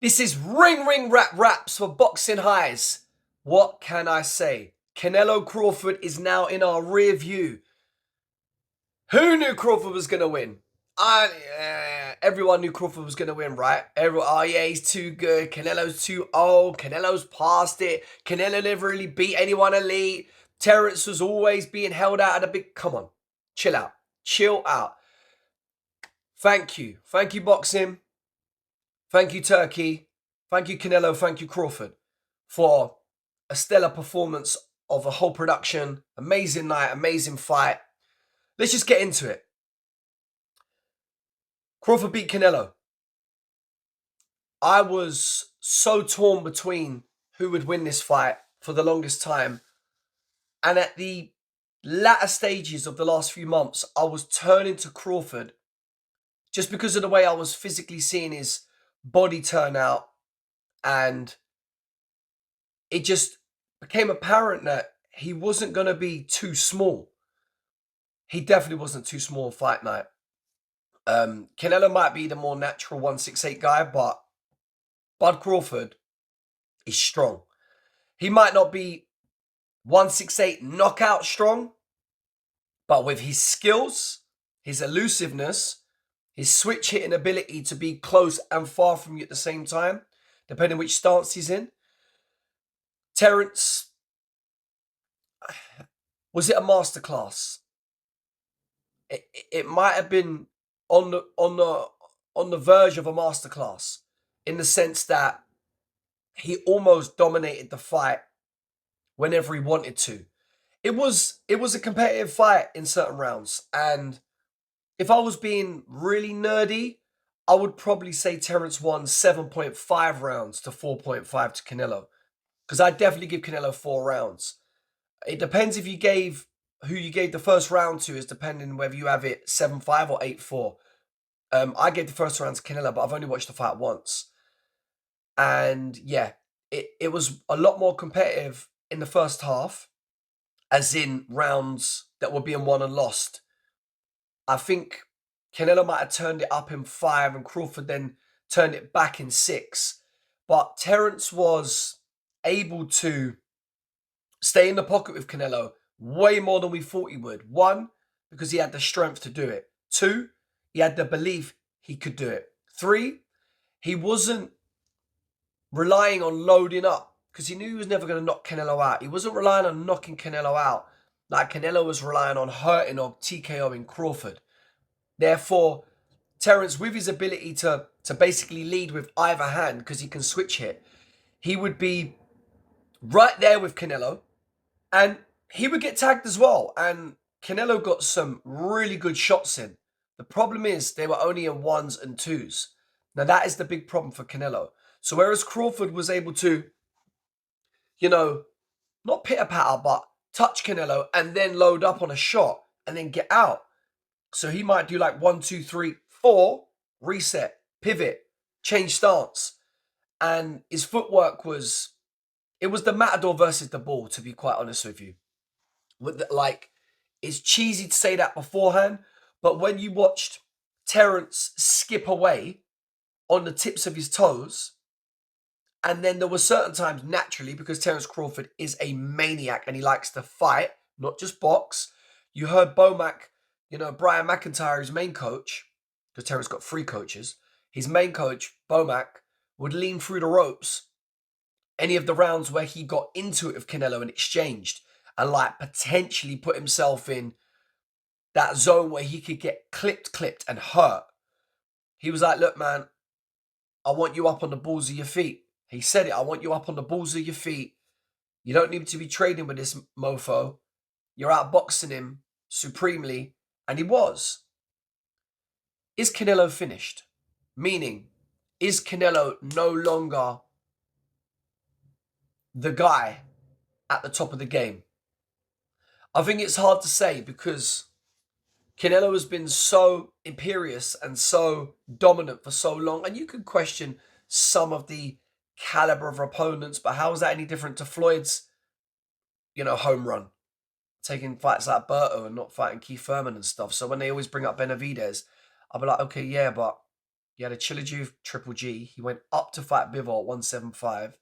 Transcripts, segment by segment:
This is ring raps for boxing highs. What can I say? Canelo Crawford is now in our rear view. Who knew Crawford was going to win? Everyone knew Crawford was going to win, right? Everyone, oh yeah, he's too good. Canelo's too old. Canelo's past it. Canelo never really beat anyone elite. Terence was always being held out of the big... Come on, chill out. Chill out. Thank you. Thank you, boxing. Thank you, Turkey. Thank you, Canelo. Thank you, Crawford, for a stellar performance of a whole production. Amazing night, amazing fight. Let's just get into it. Crawford beat Canelo. I was so torn between who would win this fight for the longest time. And at the latter stages of the last few months, I was turning to Crawford just because of the way I was physically seeing his body turn out. And it just became apparent that he wasn't going to be too small. He definitely wasn't too small on fight night. Canelo might be the more natural 168 guy, but Bud Crawford is strong. He might not be 168 knockout strong, but with his skills, his elusiveness, his switch hitting ability to be close and far from you at the same time, depending which stance he's in. Terence, was it a masterclass? It might have been on the verge of a masterclass, in the sense that he almost dominated the fight whenever he wanted to. It was a competitive fight in certain rounds, and if I was being really nerdy, I would probably say Terence won 7.5 rounds to 4.5 to Canelo, because I'd definitely give Canelo 4 rounds. It depends if you gave who you gave the first round to, is depending whether you have it 7-5 or 8-4. I gave the first round to Canelo, but I've only watched the fight once. And yeah, it was a lot more competitive in the first half, as in rounds that were being won and lost. I think Canelo might have turned it up in 5 and Crawford then turned it back in 6. But Terence was able to stay in the pocket with Canelo way more than we thought he would. 1, because he had the strength to do it. 2, he had the belief he could do it. 3, he wasn't relying on loading up, because he knew he was never going to knock Canelo out. He wasn't relying on knocking Canelo out like Canelo was relying on hurting or TKOing Crawford. Therefore, Terence, with his ability to basically lead with either hand, because he can switch hit, he would be right there with Canelo, and he would get tagged as well. And Canelo got some really good shots in. The problem is they were only in 1s and 2s. Now, that is the big problem for Canelo. So whereas Crawford was able to, not pitter-patter, but touch Canelo and then load up on a shot and then get out. So he might do like 1, 2, 3, 4, reset, pivot, change stance. And his footwork was the matador versus the ball, to be quite honest with you. It's cheesy to say that beforehand, but when you watched Terence skip away on the tips of his toes, and then there were certain times, naturally, because Terence Crawford is a maniac and he likes to fight, not just box. You heard Bomac, Brian McIntyre, his main coach, because Terence got 3 coaches, his main coach, Bomac, would lean through the ropes any of the rounds where he got into it with Canelo and exchanged, and potentially put himself in that zone where he could get clipped and hurt. He was like, look, man, I want you up on the balls of your feet. He said it, I want you up on the balls of your feet. You don't need to be trading with this mofo. You're outboxing him supremely. And he was. Is Canelo finished? Meaning, is Canelo no longer the guy at the top of the game? I think it's hard to say, because Canelo has been so imperious and so dominant for so long. And you could question some of the caliber of opponents, but how is that any different to Floyd's, home run? Taking fights like Berto and not fighting 𝗙𝗢𝗟𝗓𝗓 and stuff. So when they always bring up Benavidez, I'll be like, okay, yeah, but, He had a 𝗙𝗢𝗟𝗟𝗢𝗪. He went up to fight Bivol at 175.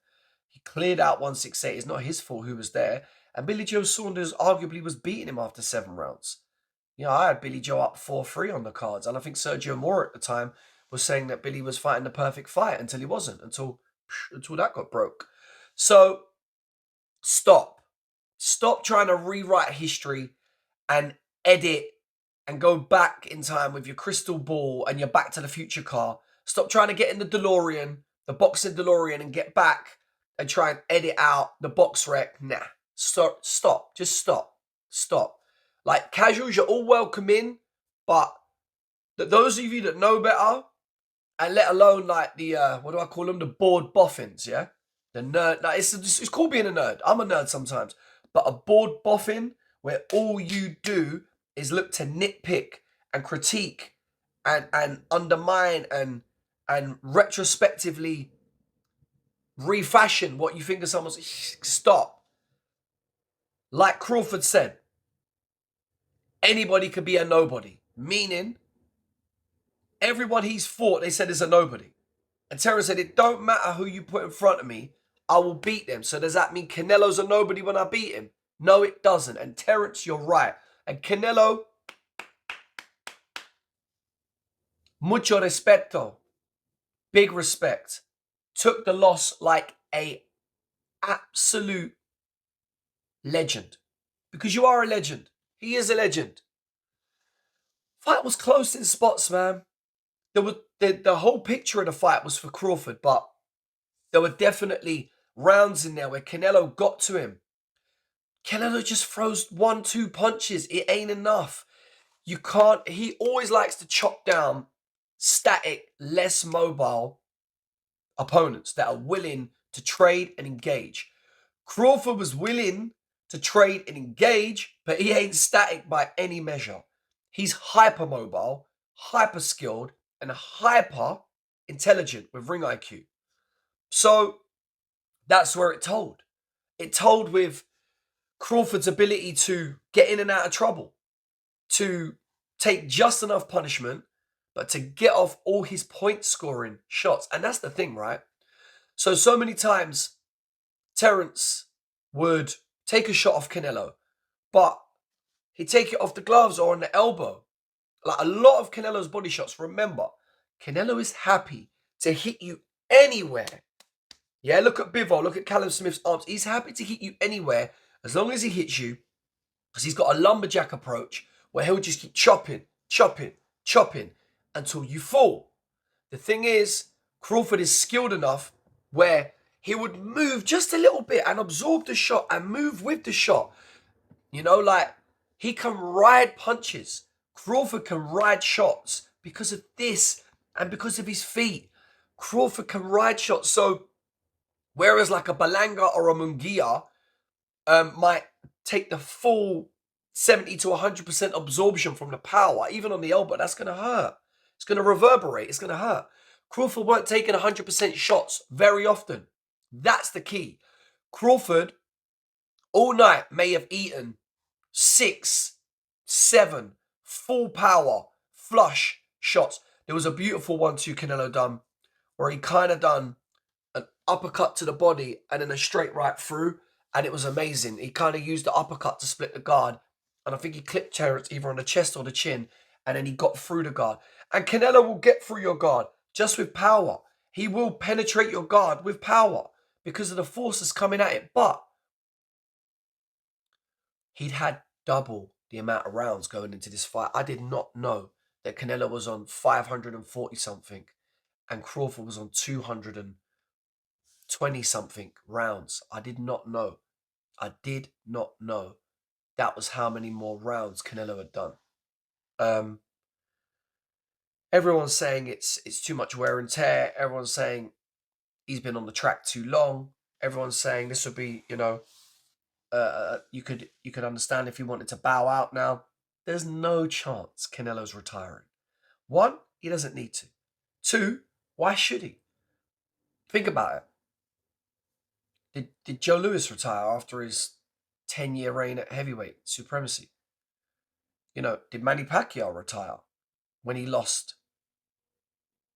He cleared out 168. It's not his fault who was there. And Billy Joe Saunders arguably was beating him after 7 rounds. You know, I had Billy Joe up 4-3 on the cards. And I think Sergio Moore at the time was saying that Billy was fighting the perfect fight until he wasn't, until that got broke. So stop. Stop trying to rewrite history and edit and go back in time with your crystal ball and your Back to the Future car. Stop trying to get in the DeLorean, the boxing DeLorean, and get back and try and edit out the box wreck. Nah. Stop. Just stop. Stop. Like, casuals, you're all welcome in, but those of you that know better, and let alone like the, what do I call them? The bored boffins, yeah? The nerd. Now, it's cool being a nerd. I'm a nerd sometimes. But a bored boffin where all you do is look to nitpick and critique and undermine and retrospectively refashion what you think of someone's... Stop. Like Crawford said, anybody could be a nobody. Meaning, everyone he's fought, they said is a nobody. And Terence said, it don't matter who you put in front of me, I will beat them. So does that mean Canelo's a nobody when I beat him? No, it doesn't. And Terence, you're right. And Canelo, mucho respeto. Big respect. Took the loss like a absolute legend. Because you are a legend. He is a legend. Fight was close in spots, man. There was the whole picture of the fight was for Crawford, but there were definitely rounds in there where Canelo got to him. Canelo just throws 1-2 punches. It ain't enough. You can't... He always likes to chop down static, less mobile opponents that are willing to trade and engage. Crawford was willing to trade and engage, but he ain't static by any measure. He's hyper-mobile, hyper-skilled, and hyper-intelligent with ring IQ. So that's where it told. It told with Crawford's ability to get in and out of trouble, to take just enough punishment, but to get off all his point-scoring shots. And that's the thing, right? So many times, Terence would take a shot off Canelo, but he'd take it off the gloves or on the elbow. Like a lot of Canelo's body shots, remember, Canelo is happy to hit you anywhere. Yeah, look at Bivol, look at Callum Smith's arms. He's happy to hit you anywhere as long as he hits you, because he's got a lumberjack approach where he'll just keep chopping until you fall. The thing is, Crawford is skilled enough where he would move just a little bit and absorb the shot and move with the shot. You know, like, he can ride punches. Crawford can ride shots because of this and because of his feet. Crawford can ride shots. So, whereas like a Balanga or a Munguia might take the full 70 to 100% absorption from the power, even on the elbow, that's going to hurt. It's going to reverberate. It's going to hurt. Crawford weren't taking 100% shots very often. That's the key. Crawford all night may have eaten 6, 7 full power flush shots. There was a beautiful 1-2 Canelo done where he kind of done an uppercut to the body and then a straight right through, and it was amazing. He kind of used the uppercut to split the guard, and I think he clipped Terence either on the chest or the chin, and then he got through the guard. And Canelo will get through your guard just with power. He will penetrate your guard with power because of the forces coming at it. But he'd had double the amount of rounds going into this fight. I did not know that Canelo was on 540 something and Crawford was on 220 something rounds. I did not know. I did not know that was how many more rounds Canelo had done. Everyone's saying it's too much wear and tear. Everyone's saying he's been on the track too long. Everyone's saying this would be, you know, you could understand if he wanted to bow out now. There's no chance Canelo's retiring. 1, he doesn't need to. 2, why should he? Think about it. Did Joe Louis retire after his 10-year reign at heavyweight supremacy? You know, did Manny Pacquiao retire when he lost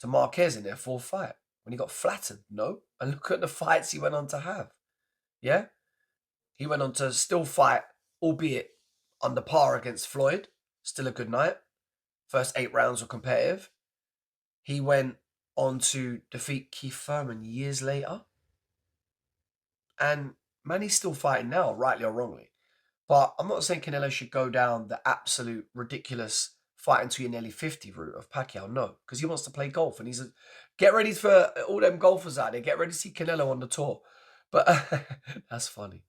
to Marquez in their fourth fight when he got flattened? No. And look at the fights he went on to have. Yeah? He went on to still fight, albeit under par against Floyd. Still a good night. First 8 rounds were competitive. He went on to defeat 𝗙𝗢𝗟𝗟𝗪 years later. And man, he's still fighting now, rightly or wrongly. But I'm not saying Canelo should go down the absolute ridiculous fight until you're nearly 50 route of Pacquiao. No, because he wants to play golf. And get ready for all them golfers out there. Get ready to see Canelo on the tour. But that's funny.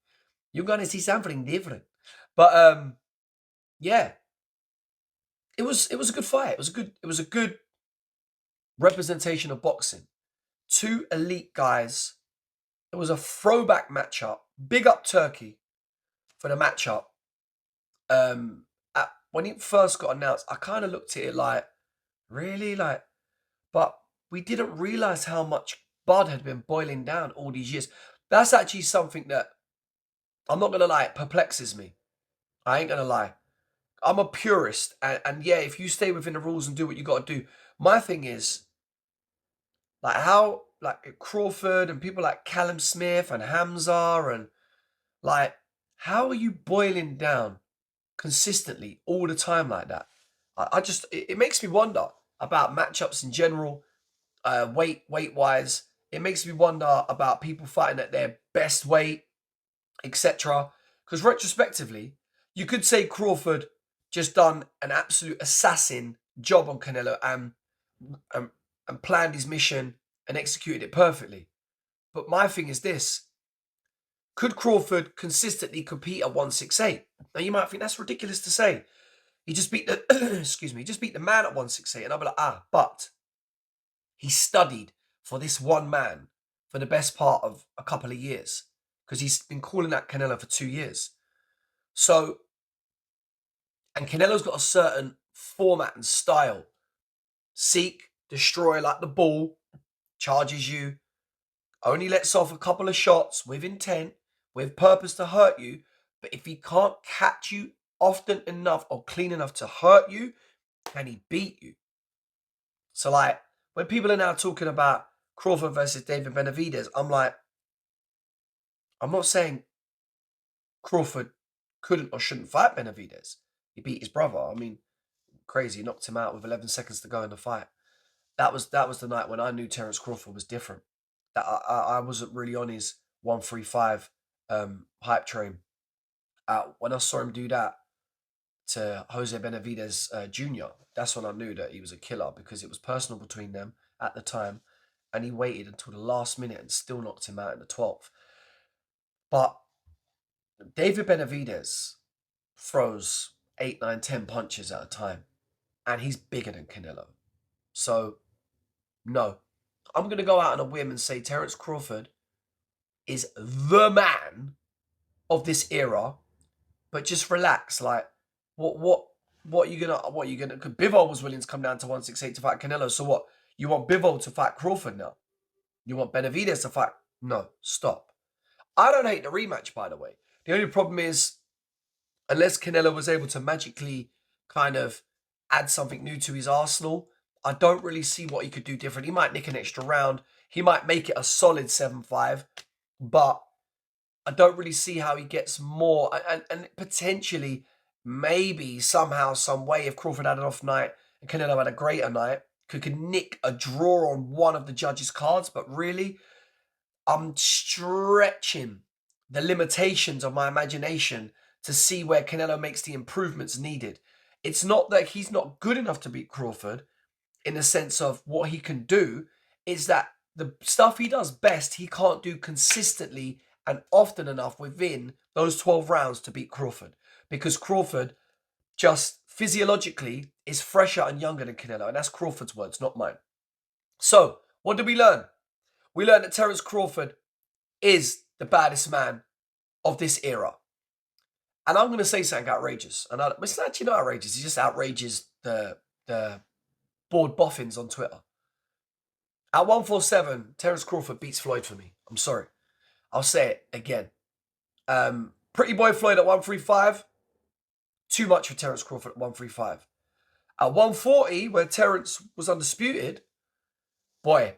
You're going to see something different. But yeah, it was a good fight. It was a good representation of boxing. 2 elite guys. It was a throwback matchup. Big up Turkey for the matchup. When it first got announced, I kind of looked at it like, really? But we didn't realize how much blood had been boiling down all these years. That's actually something that, I'm not going to lie, it perplexes me. I ain't going to lie. I'm a purist. And yeah, if you stay within the rules and do what you got to do. My thing is, like how, like Crawford and people like Callum Smith and Hamza and like, how are you boiling down consistently all the time like that? It makes me wonder about matchups in general, weight-wise. It makes me wonder about people fighting at their best weight, etc. Because retrospectively, you could say Crawford just done an absolute assassin job on Canelo and planned his mission and executed it perfectly. But my thing is this. Could Crawford consistently compete at 168? Now you might think that's ridiculous to say. He just beat the he just beat the man at 168, and I'll be like, but he studied for this one man for the best part of a couple of years. Because he's been calling that Canelo for 2 years. So, and Canelo's got a certain format and style. Seek, destroy like the ball, charges you, only lets off a couple of shots with intent, with purpose to hurt you. But if he can't catch you often enough or clean enough to hurt you, can he beat you? So like, when people are now talking about Crawford versus David Benavidez, I'm like, I'm not saying Crawford couldn't or shouldn't fight Benavidez. He beat his brother. I mean, crazy. He knocked him out with 11 seconds to go in the fight. That was the night when I knew Terence Crawford was different. That I wasn't really on his 135 hype train. When I saw him do that to Jose Benavidez Jr., that's when I knew that he was a killer, because it was personal between them at the time, and he waited until the last minute and still knocked him out in the 12th. But David Benavidez throws 8, 9, 10 punches at a time, and he's bigger than Canelo. So, no. I'm going to go out on a whim and say Terence Crawford is the man of this era, but just relax. Like, what are you gonna? Because Bivol was willing to come down to 168 to fight Canelo. So what? You want Bivol to fight Crawford now? You want Benavidez to fight? No, stop. I don't hate the rematch, by the way. The only problem is, unless Canelo was able to magically kind of add something new to his arsenal, I don't really see what he could do different. He might nick an extra round. He might make it a solid 7-5, but I don't really see how he gets more. And potentially, maybe, somehow, some way, if Crawford had an off night and Canelo had a greater night, could nick a draw on one of the judges' cards. But really, I'm stretching the limitations of my imagination to see where Canelo makes the improvements needed. It's not that he's not good enough to beat Crawford in the sense of what he can do. It's that the stuff he does best, he can't do consistently and often enough within those 12 rounds to beat Crawford. Because Crawford just physiologically is fresher and younger than Canelo. And that's Crawford's words, not mine. So, what did we learn? We learned that Terence Crawford is the baddest man of this era. And I'm going to say something outrageous. And it's actually not outrageous. It's just outrageous the bored boffins on Twitter. At 147, Terence Crawford beats Floyd for me. I'm sorry. I'll say it again. Pretty boy Floyd at 135. Too much for Terence Crawford at 135. At 140, where Terence was undisputed, boy,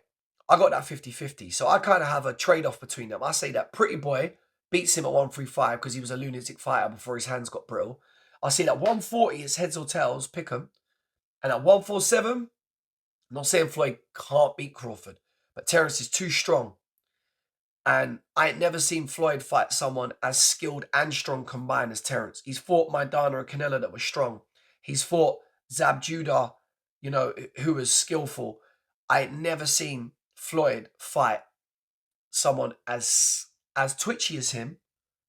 I got that 50-50. So I kind of have a trade-off between them. I say that Pretty Boy beats him at 135 because he was a lunatic fighter before his hands got brittle. I say that 140 is heads or tails, pick 'em. And at 147, I'm not saying Floyd can't beat Crawford, but Terence is too strong. And I ain't never seen Floyd fight someone as skilled and strong combined as Terence. He's fought 𝗦𝗢𝗖𝗟𝗟𝗢𝗪 and Canelo that was strong. He's fought 𝗙𝗢𝗟𝗟𝗢𝗪, you know, who was skillful. I ain't never seen Floyd fight someone as twitchy as him,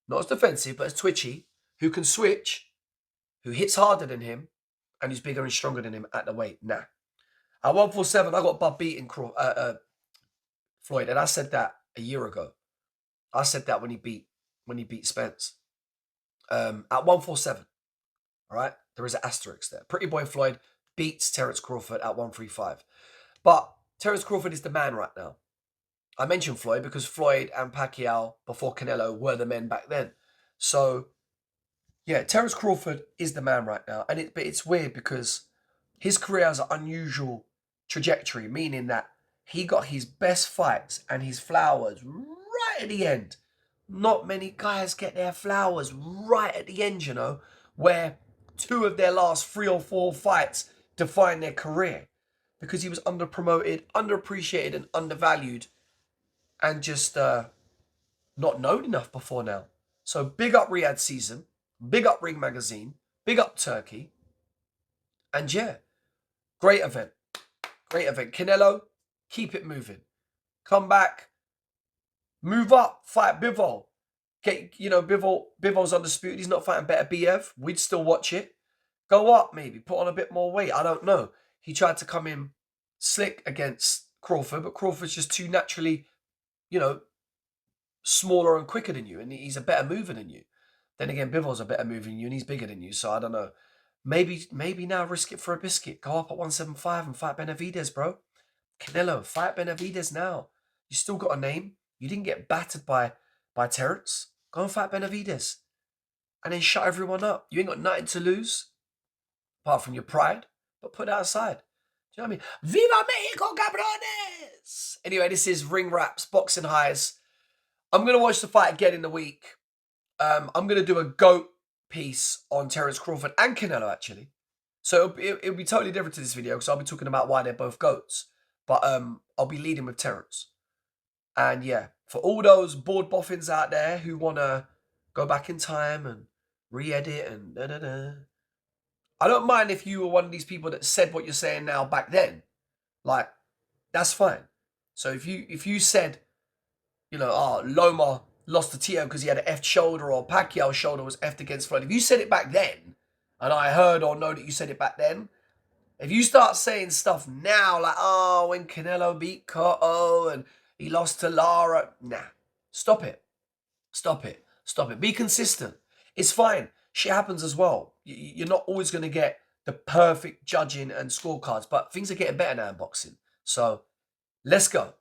not as defensive, but as twitchy, who can switch, who hits harder than him, and who's bigger and stronger than him at the weight. Nah. At 147, I got Bub beating Floyd, and I said that a year ago. I said that when he beat Spence. At 147, all right, there is an asterisk there. Pretty Boy Floyd beats Terence Crawford at 135. But Terence Crawford is the man right now. I mentioned Floyd because Floyd and Pacquiao before Canelo were the men back then. So, yeah, Terence Crawford is the man right now. But it's weird because his career has an unusual trajectory, meaning that he got his best fights and his flowers right at the end. Not many guys get their flowers right at the end, you know, where 2 of their last 3 or 4 fights define their career because he was underpromoted, underappreciated, and undervalued, and just not known enough before now. So big up Riyadh Season, big up Ring Magazine, big up Turkey, and yeah, great event. Great event. Canelo, keep it moving. Come back. Move up. Fight Bivol. Bivol's undisputed. He's not fighting better BF. We'd still watch it. Go up, maybe. Put on a bit more weight. I don't know. He tried to come in slick against Crawford, but Crawford's just too naturally, you know, smaller and quicker than you, and he's a better mover than you. Then again, Bivol's a better mover than you, and he's bigger than you, so I don't know. Maybe now risk it for a biscuit. Go up at 175 and fight Benavidez, bro. Canelo, fight Benavidez now. You still got a name. You didn't get battered by Terence. Go and fight Benavidez. And then shut everyone up. You ain't got nothing to lose, apart from your pride, but put that aside. Do you know what I mean? Viva Mexico, cabrones! Anyway, this is Ring Raps, Boxing Highs. I'm going to watch the fight again in the week. I'm going to do a GOAT piece on Terence Crawford and Canelo, actually. So it'll be totally different to this video because I'll be talking about why they're both GOATs. But I'll be leading with Terence. And yeah, for all those bored boffins out there who want to go back in time and re-edit and da-da-da, I don't mind if you were one of these people that said what you're saying now back then. Like, that's fine. So if you said, you know, oh, Loma lost to Tio because he had an effed shoulder, or Pacquiao's shoulder was effed against Floyd. If you said it back then, and I heard or know that you said it back then, if you start saying stuff now like, oh, when Canelo beat Cotto and he lost to Lara, nah, stop it. Stop it. Stop it. Be consistent. It's fine. Shit happens as well. You're not always going to get the perfect judging and scorecards, but things are getting better now in boxing. So let's go.